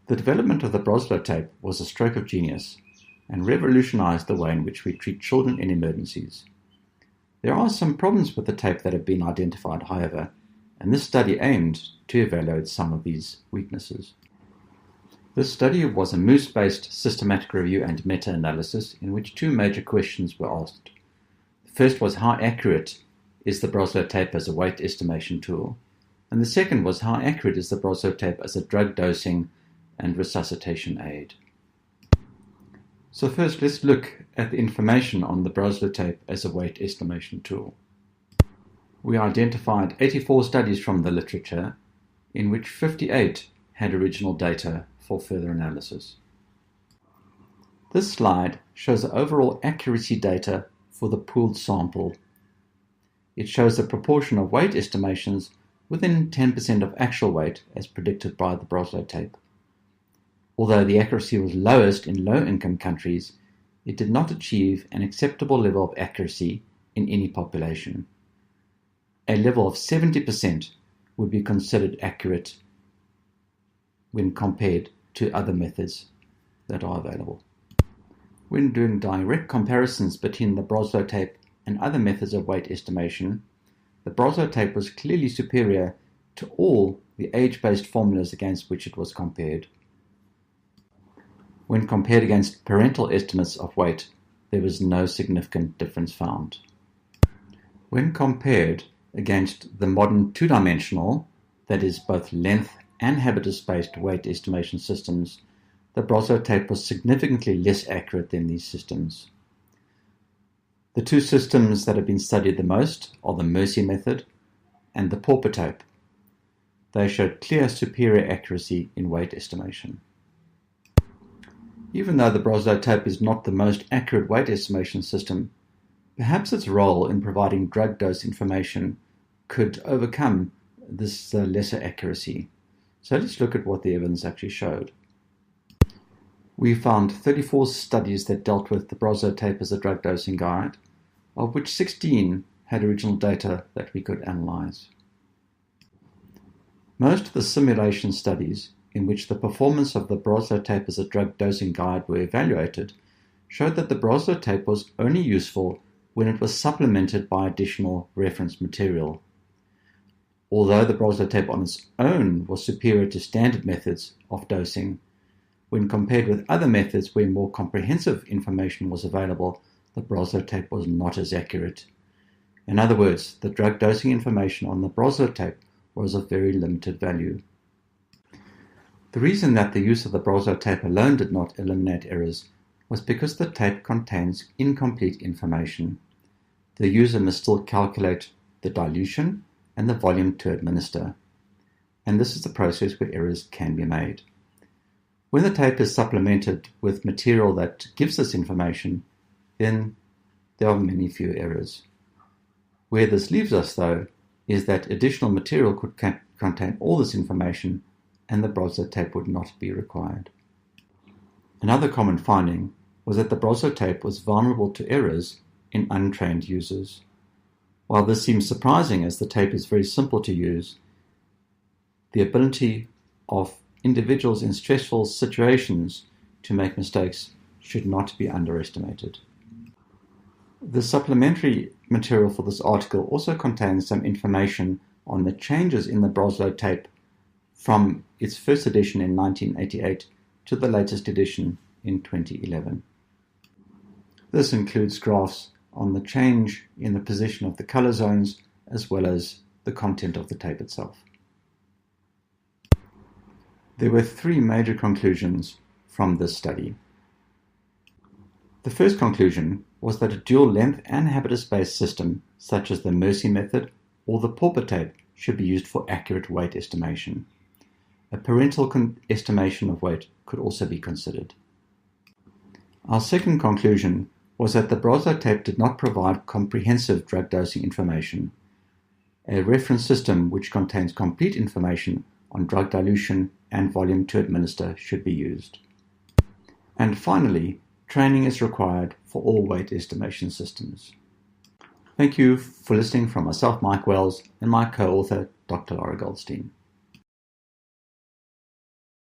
The development of the Broselow tape was a stroke of genius and revolutionized the way in which we treat children in emergencies. There are some problems with the tape that have been identified, however, and this study aimed to evaluate some of these weaknesses. This study was a moose-based systematic review and meta-analysis in which two major questions were asked. The first was, how accurate is the Broselow tape as a weight estimation tool? And the second was, how accurate is the Broselow tape as a drug dosing and resuscitation aid? So first, let's look at the information on the Broselow tape as a weight estimation tool. We identified 84 studies from the literature, in which 58 had original data for further analysis. This slide shows the overall accuracy data for the pooled sample. It shows the proportion of weight estimations within 10% of actual weight as predicted by the Broselow tape. Although the accuracy was lowest in low-income countries, it did not achieve an acceptable level of accuracy in any population. A level of 70% would be considered accurate when compared to other methods that are available. When doing direct comparisons between the Broselow tape and other methods of weight estimation, the Broselow tape was clearly superior to all the age-based formulas against which it was compared. When compared against parental estimates of weight, there was no significant difference found. When compared against the modern two-dimensional, that is both length and habitus-based weight estimation systems, the Broselow tape was significantly less accurate than these systems. The two systems that have been studied the most are the Mercy method and the pauper tape. They showed clear superior accuracy in weight estimation. Even though the Broselow tape is not the most accurate weight estimation system, perhaps its role in providing drug dose information could overcome this lesser accuracy. So let's look at what the evidence actually showed. We found 34 studies that dealt with the Broselow tape as a drug dosing guide, of which 16 had original data that we could analyze. Most of the simulation studies in which the performance of the Broselow tape as a drug dosing guide were evaluated showed that the Broselow tape was only useful when it was supplemented by additional reference material. Although the Broselow tape on its own was superior to standard methods of dosing, when compared with other methods where more comprehensive information was available, the Broselow tape was not as accurate. In other words, the drug dosing information on the Broselow tape was of very limited value. The reason that the use of the Broselow tape alone did not eliminate errors was because the tape contains incomplete information. The user must still calculate the dilution and the volume to administer, and this is the process where errors can be made. When the tape is supplemented with material that gives this information, then there are many fewer errors. Where this leaves us, though, is that additional material could contain all this information and the Broselow tape would not be required. Another common finding was that the Broselow tape was vulnerable to errors in untrained users. While this seems surprising as the tape is very simple to use, the ability of individuals in stressful situations to make mistakes should not be underestimated. The supplementary material for this article also contains some information on the changes in the Broselow tape from its first edition in 1988 to the latest edition in 2011. This includes graphs on the change in the position of the color zones as well as the content of the tape itself. There were three major conclusions from this study. The first conclusion was that a dual length and habitus-based system, such as the Mercy method or the pauper tape, should be used for accurate weight estimation. A parental estimation of weight could also be considered. Our second conclusion was that the Broselow tape did not provide comprehensive drug dosing information. A reference system which contains complete information on drug dilution and volume to administer should be used. And finally, training is required for all weight estimation systems. Thank you for listening from myself, Mike Wells, and my co-author, Dr. Laura Goldstein.